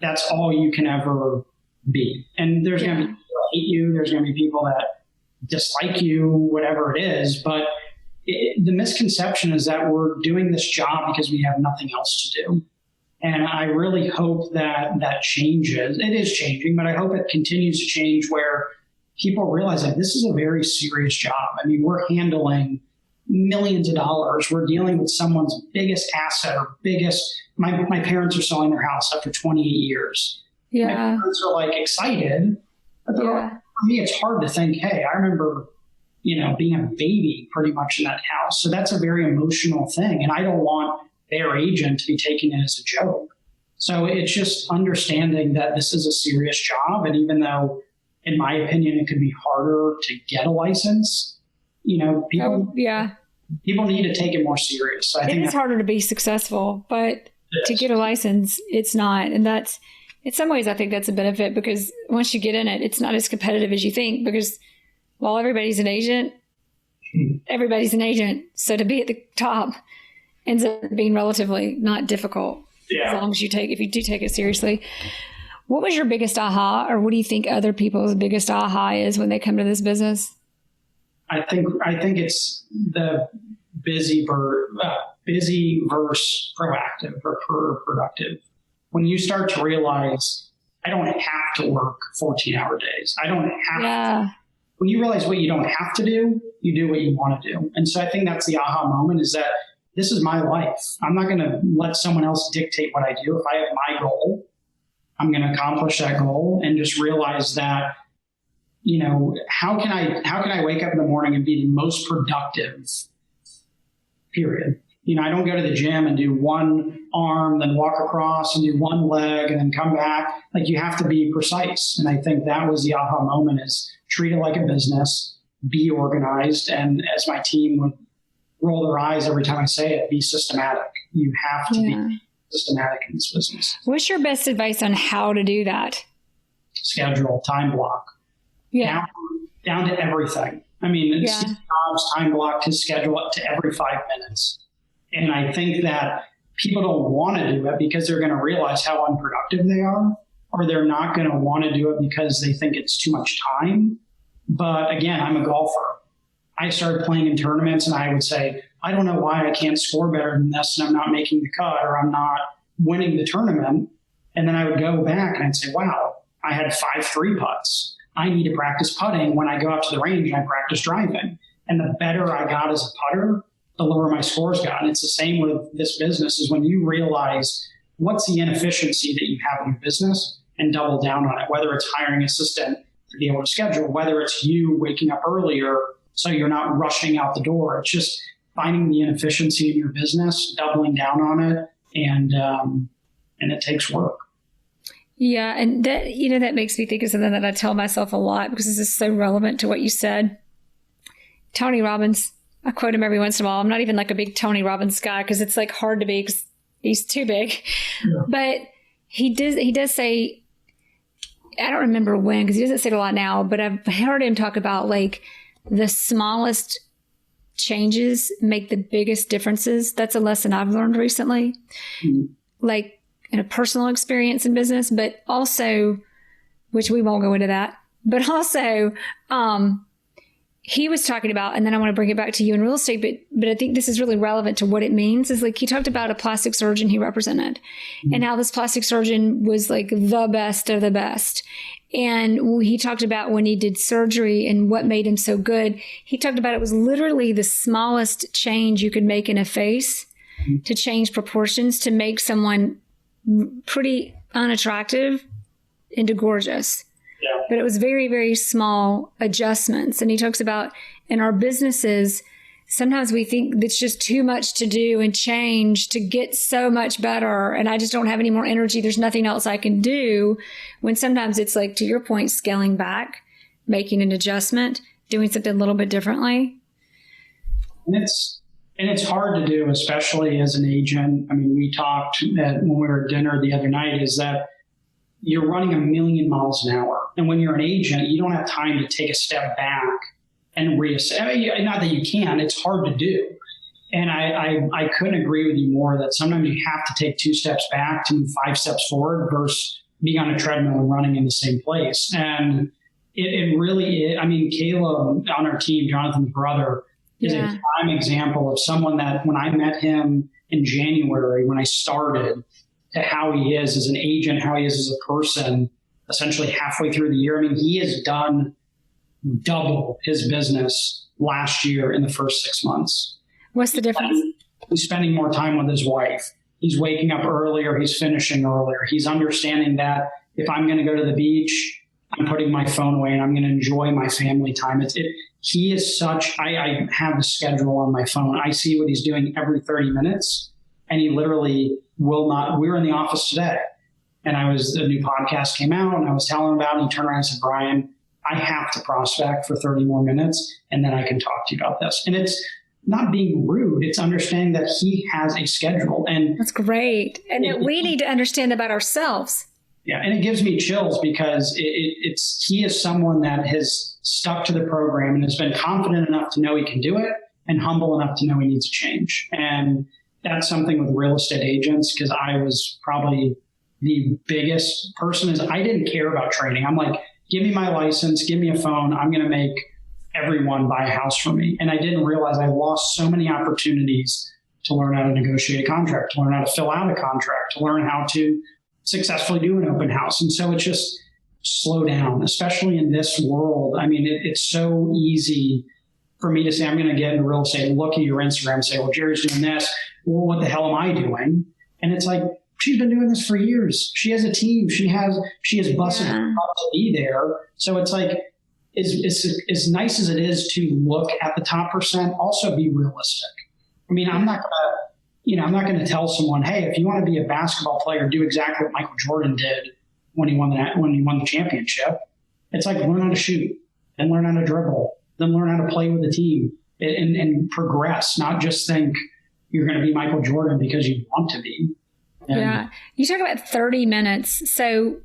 that's all you can ever be. And there's going to be people that hate you. There's going to be people that dislike you, whatever it is. But the misconception is that we're doing this job because we have nothing else to do. And I really hope that changes. It is changing, but I hope it continues to change, where people realize that this is a very serious job. I mean, we're handling millions of dollars. We're dealing with someone's biggest asset or my parents are selling their house after 28 years. Yeah. My parents are like excited, but for me, it's hard to think, hey, I remember, being a baby pretty much in that house. So that's a very emotional thing. And I don't want their agent to be taking it as a joke. So it's just understanding that this is a serious job. And even though, in my opinion, it could be harder to get a license, people need to take it more serious. So I think it's harder to be successful, but to get a license, it's not. And that's, in some ways, I think that's a benefit, because once you get in it, it's not as competitive as you think, because while everybody's an agent, everybody's an agent. So to be at the top ends up being relatively not difficult, as long as if you do take it seriously. What was your biggest aha, or what do you think other people's biggest aha is when they come to this business? I think it's the busy versus proactive or productive. When you start to realize, I don't have to work 14-hour days. I don't have to. When you realize what you don't have to do, you do what you want to do. And so I think that's the aha moment, is that this is my life. I'm not going to let someone else dictate what I do. If I have my goal, I'm going to accomplish that goal, and just realize that, how can I wake up in the morning and be the most productive, period. I don't go to the gym and do one arm, then walk across and do one leg and then come back. Like, you have to be precise. And I think that was the aha moment, is treat it like a business, be organized. And as my team would roll their eyes every time I say it, be systematic. You have to be systematic in this business. What's your best advice on how to do that? Schedule, time block. Yeah. Down to everything. I mean, it's jobs, time block, to schedule it to every 5 minutes. And I think that people don't want to do it because they're going to realize how unproductive they are, or they're not going to want to do it because they think it's too much time. But again, I'm a golfer. I started playing in tournaments and I would say, I don't know why I can't score better than this and I'm not making the cut or I'm not winning the tournament. And then I would go back and I'd say, wow, I had 5 3 putts. I need to practice putting when I go out to the range and I practice driving. And the better I got as a putter, the lower my scores got. And it's the same with this business, is when you realize what's the inefficiency that you have in your business and double down on it, whether it's hiring an assistant to be able to schedule, whether it's you waking up earlier so you're not rushing out the door. It's just finding the inefficiency in your business, doubling down on it, and it takes work. Yeah, and that, that makes me think of something that I tell myself a lot because this is so relevant to what you said. Tony Robbins, I quote him every once in a while. I'm not even like a big Tony Robbins guy because it's like hard to be because he's too big. Yeah. But he does say, I don't remember when because he doesn't say it a lot now, but I've heard him talk about like the smallest changes make the biggest differences. That's a lesson I've learned recently. Mm-hmm. Like in a personal experience in business, but also, which we won't go into that, but also, he was talking about, and then I want to bring it back to you in real estate, but I think this is really relevant to what it means, is like he talked about a plastic surgeon he represented and how this plastic surgeon was like the best of the best. And he talked about when he did surgery and what made him so good. He talked about it was literally the smallest change you could make in a face to change proportions to make someone pretty unattractive into gorgeous. Yeah. But it was very, very small adjustments. And he talks about in our businesses, sometimes we think it's just too much to do and change to get so much better. And I just don't have any more energy. There's nothing else I can do. When sometimes it's like, to your point, scaling back, making an adjustment, doing something a little bit differently. And it's hard to do, especially as an agent. I mean, we talked when we were at dinner the other night, is that you're running 1,000,000 miles an hour. And when you're an agent, you don't have time to take a step back and reassess. I mean, not that you can, it's hard to do. And I couldn't agree with you more that sometimes you have to take 2 steps back to move 5 steps forward versus being on a treadmill and running in the same place. And it really is. I mean, Caleb on our team, Jonathan's brother, is a prime example of someone that when I met him in January, when I started, to how he is as an agent, how he is as a person, essentially halfway through the year. I mean, he has done double his business last year in the first 6 months. What's the difference? He's spending more time with his wife. He's waking up earlier. He's finishing earlier. He's understanding that if I'm going to go to the beach, I'm putting my phone away and I'm going to enjoy my family time. He is such, I have the schedule on my phone. I see what he's doing every 30 minutes and he literally will not. We were in the office today and a new podcast came out and I was telling him about it. And he turned around and said, Brian, I have to prospect for 30 more minutes and then I can talk to you about this. And it's not being rude. It's understanding that he has a schedule. And that's great. And that we need to understand about ourselves. Yeah. And it gives me chills because he is someone that has stuck to the program and has been confident enough to know he can do it and humble enough to know he needs to change. And that's something with real estate agents, because I was probably the biggest person is I didn't care about training. I'm like, give me my license, give me a phone. I'm going to make everyone buy a house from me. And I didn't realize I lost so many opportunities to learn how to negotiate a contract, to learn how to fill out a contract, to learn how to successfully do an open house. And so it's just slow down, especially in this world. I mean, it's so easy for me to say, I'm going to get into real estate and look at your Instagram and say, well, Jerry's doing this. Well, what the hell am I doing? And it's like, she's been doing this for years. She has a team. She has busted her up to be there. So it's like, as nice as it is to look at the top percent, also be realistic. I mean, I'm not going to tell someone, hey, if you want to be a basketball player, do exactly what Michael Jordan did when he won the championship. It's like learn how to shoot, then learn how to dribble, then learn how to play with the team and progress, not just think you're going to be Michael Jordan because you want to be. Yeah. You talk about 30 minutes. So,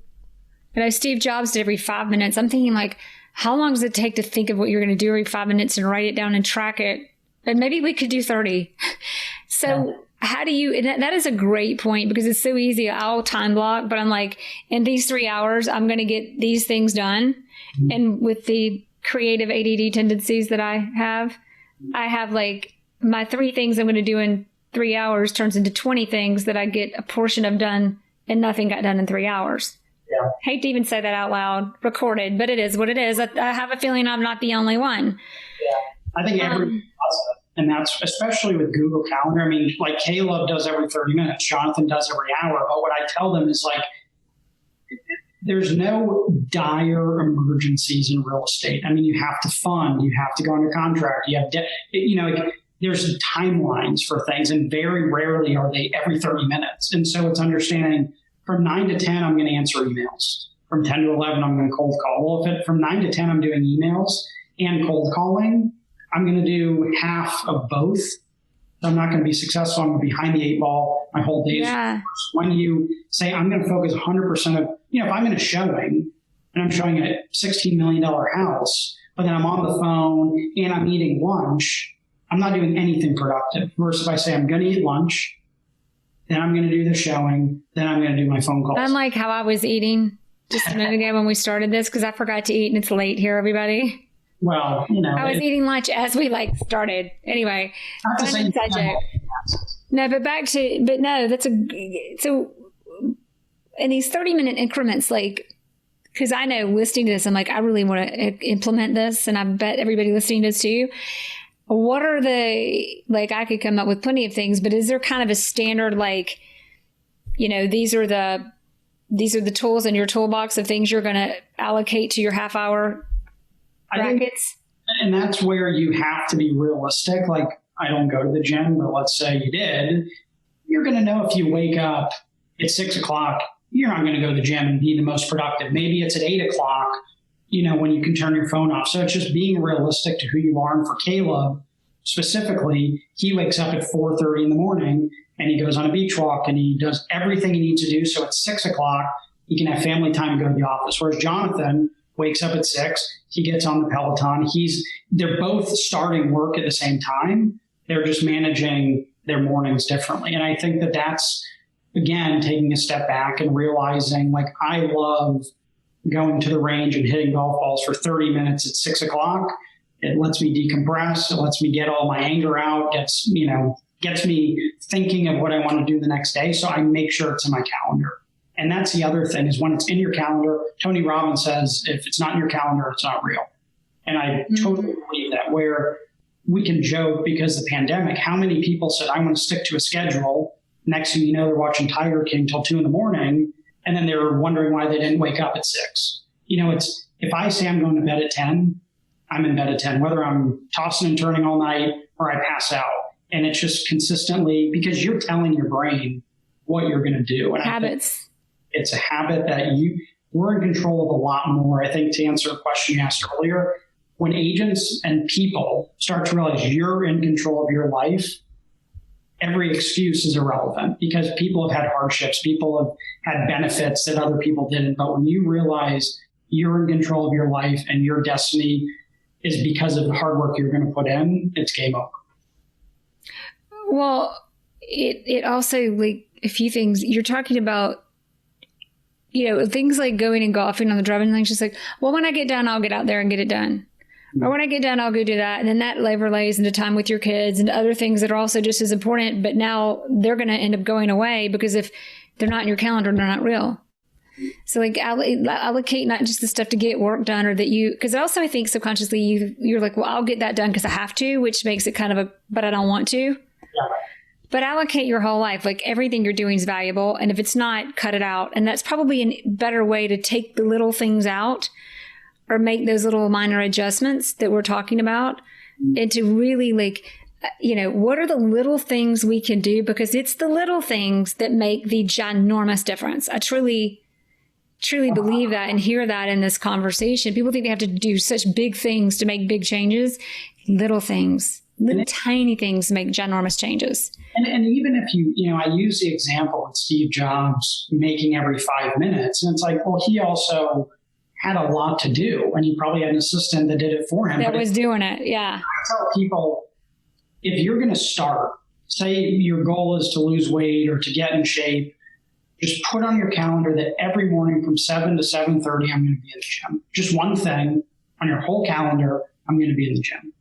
Steve Jobs did every 5 minutes. I'm thinking like, how long does it take to think of what you're going to do every 5 minutes and write it down and track it? And maybe we could do 30. So how do you, and that is a great point, because it's so easy. I'll time block, but I'm like, in these 3 hours, I'm going to get these things done. Mm-hmm. And with the creative ADD tendencies that I have like my 3 things I'm going to do in 3 hours turns into 20 things that I get a portion of done, and nothing got done in 3 hours. Yeah. Hate to even say that out loud, recorded, but it is what it is. I have a feeling I'm not the only one. Yeah. I think everyone does it. And that's especially with Google Calendar. I mean, like Caleb does every 30 minutes, Jonathan does every hour. But what I tell them is like, there's no dire emergencies in real estate. I mean, you have to fund, you have to go under contract, you have there's timelines for things, and very rarely are they every 30 minutes. And so it's understanding from 9 to 10, I'm going to answer emails. From 10 to 11, I'm going to cold call. Well, if from 9 to 10, I'm doing emails and cold calling, I'm going to do half of both. So I'm not going to be successful. I'm going to be behind the 8 ball my whole day. Yeah. When you say, I'm going to focus 100% of, if I'm in a showing and I'm showing a $16 million house, but then I'm on the phone and I'm eating lunch, I'm not doing anything productive. Versus if I say I'm going to eat lunch, then I'm going to do the showing, then I'm going to do my phone calls. Unlike how I was eating just a minute ago when we started this, because I forgot to eat and it's late here, everybody. Well, I was eating lunch as we started. Anyway, no, but so in these 30-minute increments, because I know listening to this, I'm like, I really want to implement this, and I bet everybody listening does too. What are I could come up with plenty of things, but is there kind of a standard, these are the tools in your toolbox of things you're going to allocate to your half-hour brackets? And that's where you have to be realistic. Like, I don't go to the gym, but let's say you did. You're going to know if you wake up at 6 o'clock, you're not going to go to the gym and be the most productive. Maybe it's at 8 o'clock, when you can turn your phone off. So it's just being realistic to who you are. And for Caleb, specifically, he wakes up at 4:30 in the morning and he goes on a beach walk and he does everything he needs to do. So at 6 o'clock, he can have family time and go to the office. Whereas Jonathan wakes up at 6, he gets on the Peloton. They're both starting work at the same time. They're just managing their mornings differently. And I think that's, again, taking a step back and realizing, I love going to the range and hitting golf balls for 30 minutes at 6 o'clock. It lets me decompress. It lets me get all my anger out, gets me thinking of what I want to do the next day. So I make sure it's in my calendar. And that's the other thing, is when it's in your calendar, Tony Robbins says, if it's not in your calendar, it's not real. And I totally believe that, where we can joke because of the pandemic, how many people said, I want to stick to a schedule. Next thing you know, they're watching Tiger King till 2 a.m. And then they're wondering why they didn't wake up at 6. It's, if I say I'm going to bed at 10, I'm in bed at 10, whether I'm tossing and turning all night or I pass out. And it's just consistently, because you're telling your brain what you're going to do. And habits. It's a habit that we're in control of a lot more. I think, to answer a question you asked earlier, when agents and people start to realize you're in control of your life, every excuse is irrelevant, because people have had hardships. People have had benefits that other people didn't. But when you realize you're in control of your life and your destiny is because of the hard work you're going to put in, it's game over. Well, it also, a few things you're talking about, things like going and golfing on the driving range, just when I get done, I'll get out there and get it done. Or when I get done, I'll go do that. And then that overlays into time with your kids and other things that are also just as important, but now they're going to end up going away, because if they're not in your calendar, they're not real. So allocate not just the stuff to get work done, or that because also I think subconsciously you're like, well, I'll get that done because I have to, which makes it kind of but I don't want to. Yeah. But allocate your whole life. Everything you're doing is valuable. And if it's not, cut it out. And that's probably a better way to take the little things out, or make those little minor adjustments that we're talking about, and to really what are the little things we can do? Because it's the little things that make the ginormous difference. I truly believe that and hear that in this conversation. People think they have to do such big things to make big changes. Little things, little tiny things make ginormous changes. And even if I use the example of Steve Jobs making every 5 minutes, and it's well, he also had a lot to do, and he probably had an assistant that did it for him. That was doing it, yeah. I tell people, if you're going to start say your goal is to lose weight or to get in shape, just put on your calendar that every morning from 7 to 7:30, I'm going to be in the gym. Just one thing on your whole calendar, I'm going to be in the gym.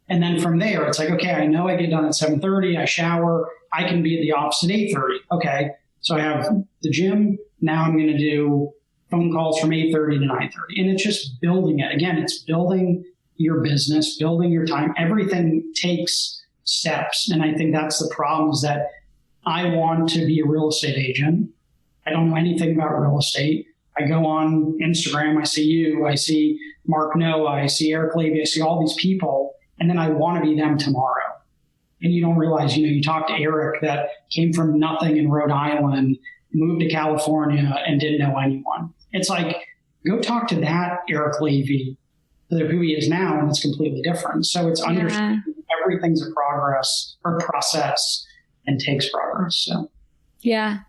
And then from there, it's like, okay, I know I get done at 7:30, I shower, I can be at the office at 8:30. Okay, so I have the gym. Now I'm going to do phone calls from 8:30 to 9:30. And it's just building it. Again, it's building your business, building your time. Everything takes steps. And I think that's the problem, is that I want to be a real estate agent. I don't know anything about real estate. I go on Instagram, I see you, I see Mark Noah, I see Eric Levy, I see all these people, and then I want to be them tomorrow. And you don't realize, you talk to Eric that came from nothing in Rhode Island, moved to California and didn't know anyone. It's like, go talk to that Eric Levy, who he is now, and it's completely different. So it's understanding everything's a progress or process and takes progress. So yeah.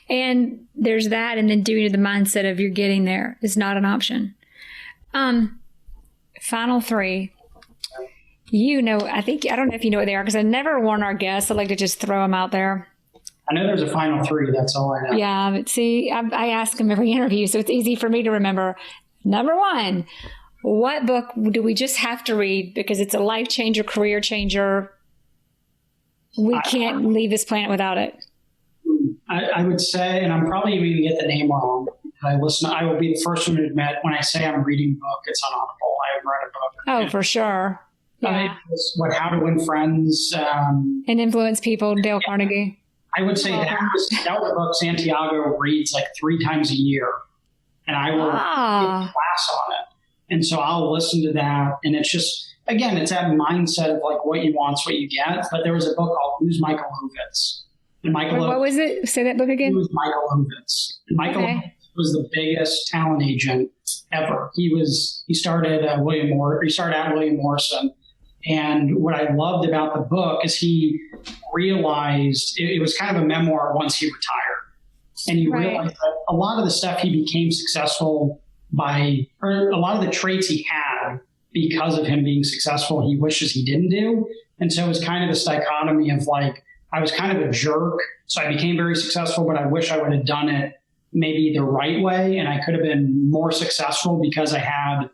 And there's that, and then doing it the mindset of you're getting there is not an option. Final three. I don't know if you know what they are, because I never warn our guests. I like to just throw them out there. I know there's a final three. That's all I know. Yeah, but see, I ask them every interview, so it's easy for me to remember. Number one, what book do we just have to read because it's a life changer, career changer? We can't leave this planet without it. I would say, and I'm probably even going to get the name wrong. I will be the first one to admit when I say I'm reading a book, it's on Audible. I haven't read a book. Oh, for sure. Yeah. How to Win Friends. And Influence People, Dale Carnegie. I would say that was a book Santiago reads like 3 times a year. And I will give a class on it. And so I'll listen to that. And it's just, again, it's that mindset of like what you want's what you get. But there was a book called Who's Michael Ovitz? And what was it? Say that book again. Who's Michael Ovitz? Michael Ovitz was the biggest talent agent ever. He started at William Morrison. And what I loved about the book is he realized it was kind of a memoir once he retired. And he realized that a lot of the stuff he became successful by, or a lot of the traits he had because of him being successful, he wishes he didn't do. And so it was kind of this dichotomy of like, I was kind of a jerk, so I became very successful, but I wish I would have done it maybe the right way. And I could have been more successful because I had,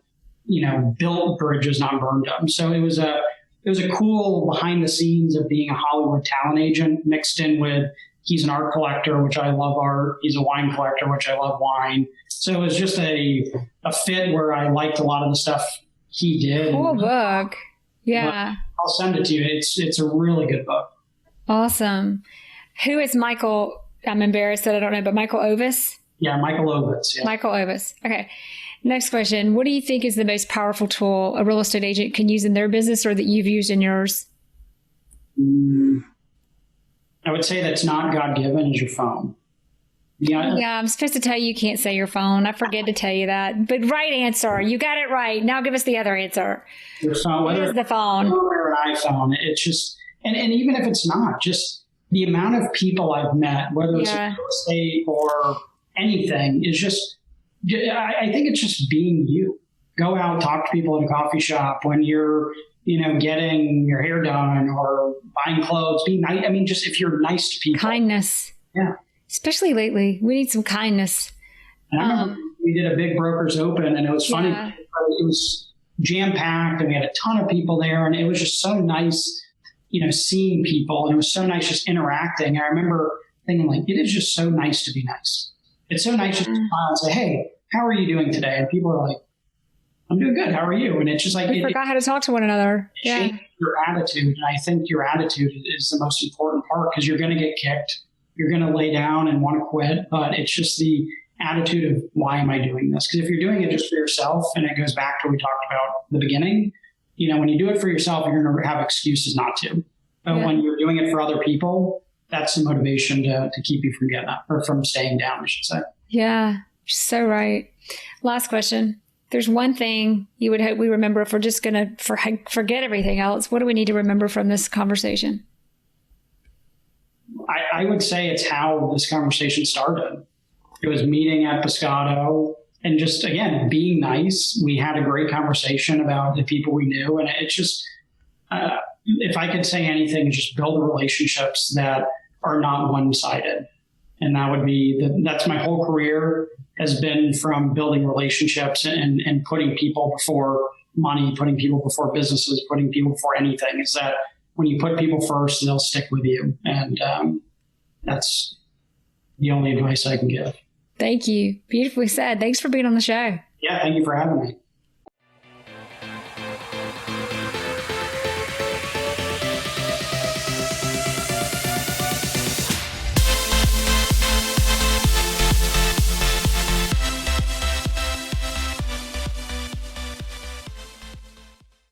built bridges, not burned them. So it was a cool behind the scenes of being a Hollywood talent agent mixed in with, he's an art collector, which I love art. He's a wine collector, which I love wine. So it was just a fit where I liked a lot of the stuff he did. Cool book. Yeah. I'll send it to you. It's a really good book. Awesome. Who is Michael? I'm embarrassed that I don't know, but Michael Ovitz? Yeah, Michael Ovitz. Yeah. Michael Ovitz. Okay. Next question. What do you think is the most powerful tool a real estate agent can use in their business or that you've used in yours? I would say that's not God-given is your phone. Yeah, I'm supposed to tell you can't say your phone. I forget to tell you that. But right answer. You got it right. Now give us the other answer. Your phone. What is the phone? Or an iPhone. It's just... And even if it's not, just the amount of people I've met, whether it's in real estate or anything, is just, I think it's just being you. Go out, talk to people in a coffee shop when you're, getting your hair done or buying clothes. Be nice. I mean, just if you're nice to people. Kindness. Yeah. Especially lately. We need some kindness. And I remember we did a big Brokers Open, and it was funny. Yeah. It was jam-packed, and we had a ton of people there, and it was just so nice seeing people, and it was so nice just interacting. I remember thinking like, it is just so nice to be nice. It's so nice just to smile and say, hey, how are you doing today? And people are like, I'm doing good. How are you? And it's just like, we forgot how to talk to one another. It changes your attitude. And I think your attitude is the most important part, because you're going to get kicked. You're going to lay down and want to quit, but it's just the attitude of why am I doing this? Because if you're doing it just for yourself, and it goes back to what we talked about at the beginning, when you do it for yourself, you're going to have excuses not to. But when you're doing it for other people, that's the motivation to keep you from getting up, or from staying down, I should say. Yeah, so right. Last question. There's one thing you would hope we remember if we're just going to forget everything else. What do we need to remember from this conversation? I would say it's how this conversation started. It was meeting at Pescado. And just, again, being nice. We had a great conversation about the people we knew. And it's just, if I could say anything, just build relationships that are not one-sided. And that would be, that's my whole career has been from building relationships and putting people before money, putting people before businesses, putting people before anything, is that when you put people first, they'll stick with you. And that's the only advice I can give. Thank you. Beautifully said. Thanks for being on the show. Yeah, thank you for having me.